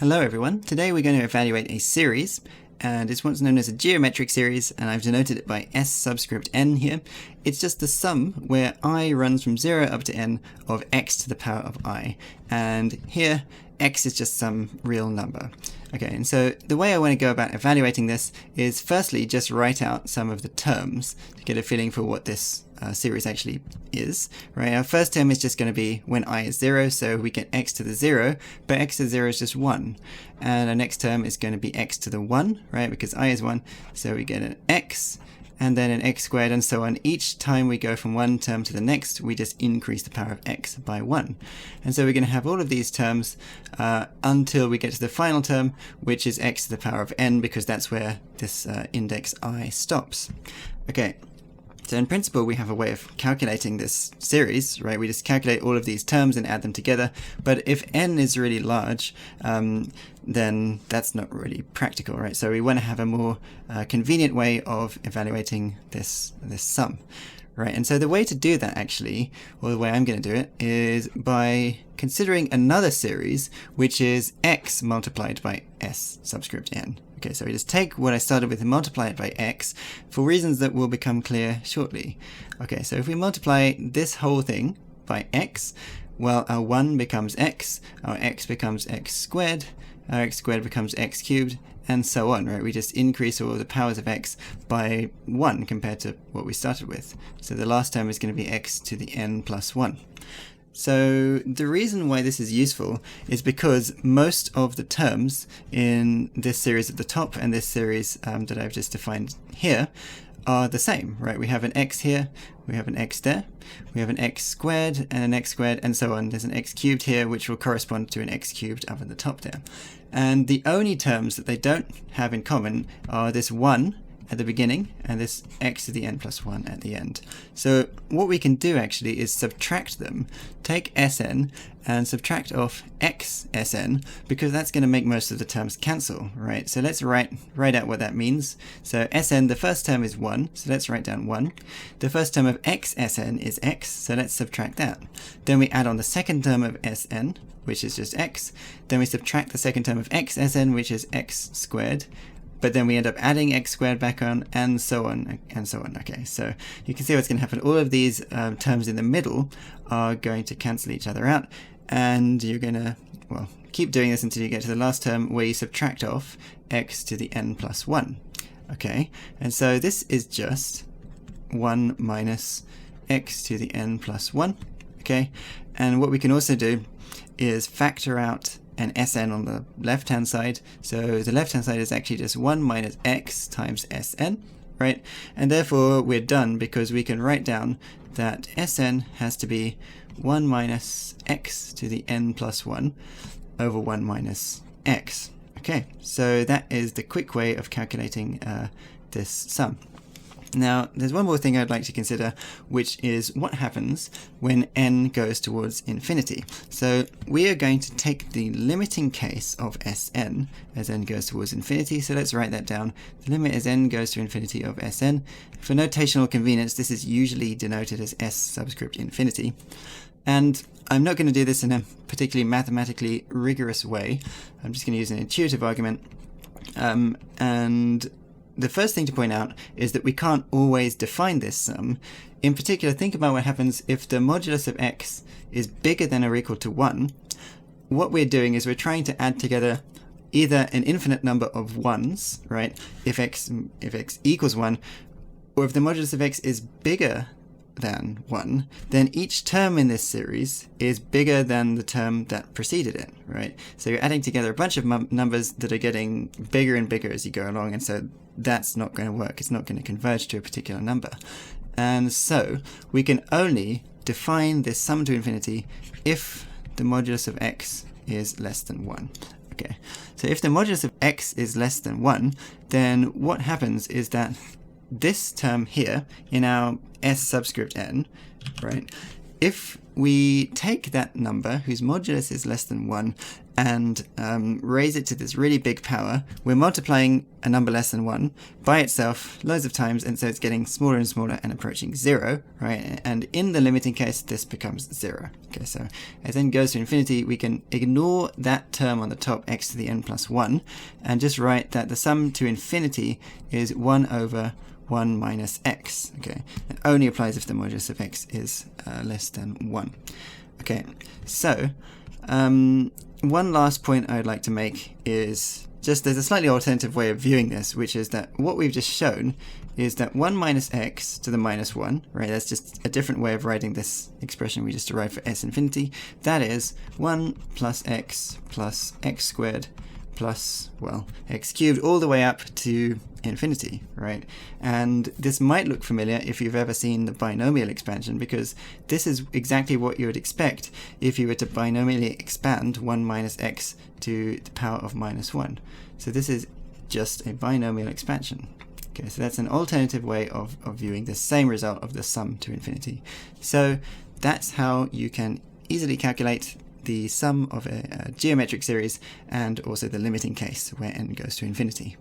Hello everyone, today we're going to evaluate a series, and it's what's known as a geometric series, and I've denoted it by s subscript n here. It's just the sum where I runs from 0 up to n of x to the power of I, and here x is just some real number. Okay, and so the way I want to go about evaluating this is firstly just write out some of the terms to get a feeling for what this series actually is, right? Our first term is just going to be when I is 0, so we get x to the 0, but x to the 0 is just 1. And our next term is going to be x to the 1, right? Because I is 1, so we get an x, and then an x squared, and so on. Each time we go from one term to the next, we just increase the power of x by 1. And so we're going to have all of these terms until we get to the final term, which is x to the power of n, because that's where this index I stops. Okay. So in principle, we have a way of calculating this series, right? We just calculate all of these terms and add them together. But if n is really large, then that's not really practical, right? So we want to have a more convenient way of evaluating this sum, right? And so the way to do that actually, or the way I'm going to do it, is by considering another series, which is x multiplied by s subscript n. Okay, so we just take what I started with and multiply it by x for reasons that will become clear shortly. Okay, so if we multiply this whole thing by x, well, our 1 becomes x, our x becomes x squared, our x squared becomes x cubed, and so on, right? We just increase all the powers of x by 1 compared to what we started with. So the last term is going to be x to the n plus 1. So the reason why this is useful is because most of the terms in this series at the top and this series that I've just defined here are the same, right? We have an x here, we have an x there, we have an x squared and an x squared, and so on. There's an x cubed here, which will correspond to an x cubed up at the top there. And the only terms that they don't have in common are this 1 at the beginning and this x to the n plus 1 at the end. So what we can do actually is subtract them, take Sn and subtract off x Sn, because that's going to make most of the terms cancel, right? So let's write out what that means. So Sn, the first term is 1, so let's write down 1. The first term of x Sn is x, so let's subtract that. Then we add on the second term of Sn, which is just x. Then we subtract the second term of x Sn, which is x squared. But then we end up adding x squared back on, and so on, and so on. Okay, so you can see what's going to happen. All of these terms in the middle are going to cancel each other out, and you're going to, well, keep doing this until you get to the last term where you subtract off x to the n plus 1. Okay, and so this is just 1 minus x to the n plus 1. Okay, and what we can also do is factor out an Sn on the left-hand side. So the left-hand side is actually just 1 minus x times Sn, right? And therefore we're done, because we can write down that Sn has to be 1 minus x to the n plus 1 over 1 minus x. Okay, so that is the quick way of calculating this sum. Now, there's one more thing I'd like to consider, which is what happens when n goes towards infinity. So we are going to take the limiting case of Sn as n goes towards infinity. So let's write that down. The limit as n goes to infinity of Sn. For notational convenience, this is usually denoted as s subscript infinity. And I'm not going to do this in a particularly mathematically rigorous way. I'm just going to use an intuitive argument. And the first thing to point out is that we can't always define this sum. In particular, think about what happens if the modulus of x is bigger than or equal to 1. What we're doing is we're trying to add together either an infinite number of 1s, right, if x equals 1, or if the modulus of x is bigger than 1, then each term in this series is bigger than the term that preceded it, right? So you're adding together a bunch of numbers that are getting bigger and bigger as you go along, and so that's not going to work. It's not going to converge to a particular number. And so we can only define this sum to infinity if the modulus of x is less than 1. Okay, so if the modulus of x is less than 1, then what happens is that this term here in our s subscript n, right, if we take that number whose modulus is less than 1 and raise it to this really big power, we're multiplying a number less than 1 by itself loads of times, and so it's getting smaller and smaller and approaching 0, right? And in the limiting case, this becomes 0. Okay, so as n goes to infinity, we can ignore that term on the top, x to the n plus 1, and just write that the sum to infinity is 1 over 1 minus x. Okay, it only applies if the modulus of x is less than 1. Okay, so one last point I'd like to make is just there's a slightly alternative way of viewing this, which is that what we've just shown is that 1 minus x to the minus 1, right? That's just a different way of writing this expression we just derived for s infinity. That is 1 plus x squared plus, well, x cubed all the way up to infinity, right? And this might look familiar if you've ever seen the binomial expansion, because this is exactly what you would expect if you were to binomially expand 1 minus x to the power of minus 1. So this is just a binomial expansion. Okay, so that's an alternative way of viewing the same result of the sum to infinity. So that's how you can easily calculate the sum of a geometric series and also the limiting case where n goes to infinity.